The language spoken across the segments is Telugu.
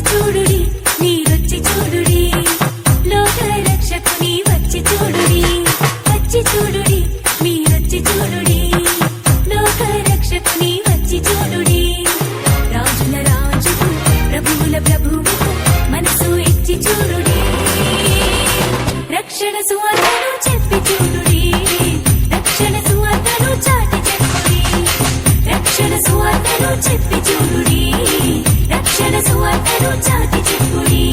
చూడుడి మీరొచ్చి చూడుడి లోక రక్షకుని వచ్చి చూడుడి వచ్చి చూడుడి మీరొచ్చి చూడుడి లోక రక్షకుని వచ్చి చూడుడి రాజుల రాజుకు ప్రభువుల ప్రభువుకు మనసు ఇచ్చి చూడుడి రక్షణ సువార్తను చెప్పి చూడుడి రక్షణ సువార్తను చాటి చెప్పుడి రక్షణ సువార్తను చెప్పి చూడుడి రక్షణ సువార్తను చాటి చెప్పుడి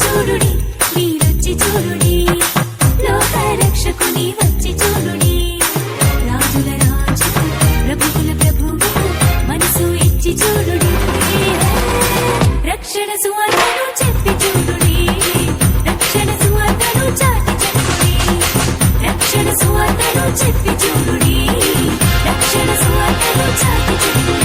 చూడుడి మీరొచ్చి చూడుడి లోక రక్షకుని వచ్చి చూడుడి రాజుల రాజుకు ప్రభువుల ప్రభువుకు మనసు ఇచ్చి చూడుడి రక్షణ సువార్తను చెప్పి చూడుడి రక్షణ సువార్తను చాటి చెప్పుడి రక్షణ సువార్తను చెప్పి చూడుడి రక్షణ సువార్తను చాటి చెప్పుడి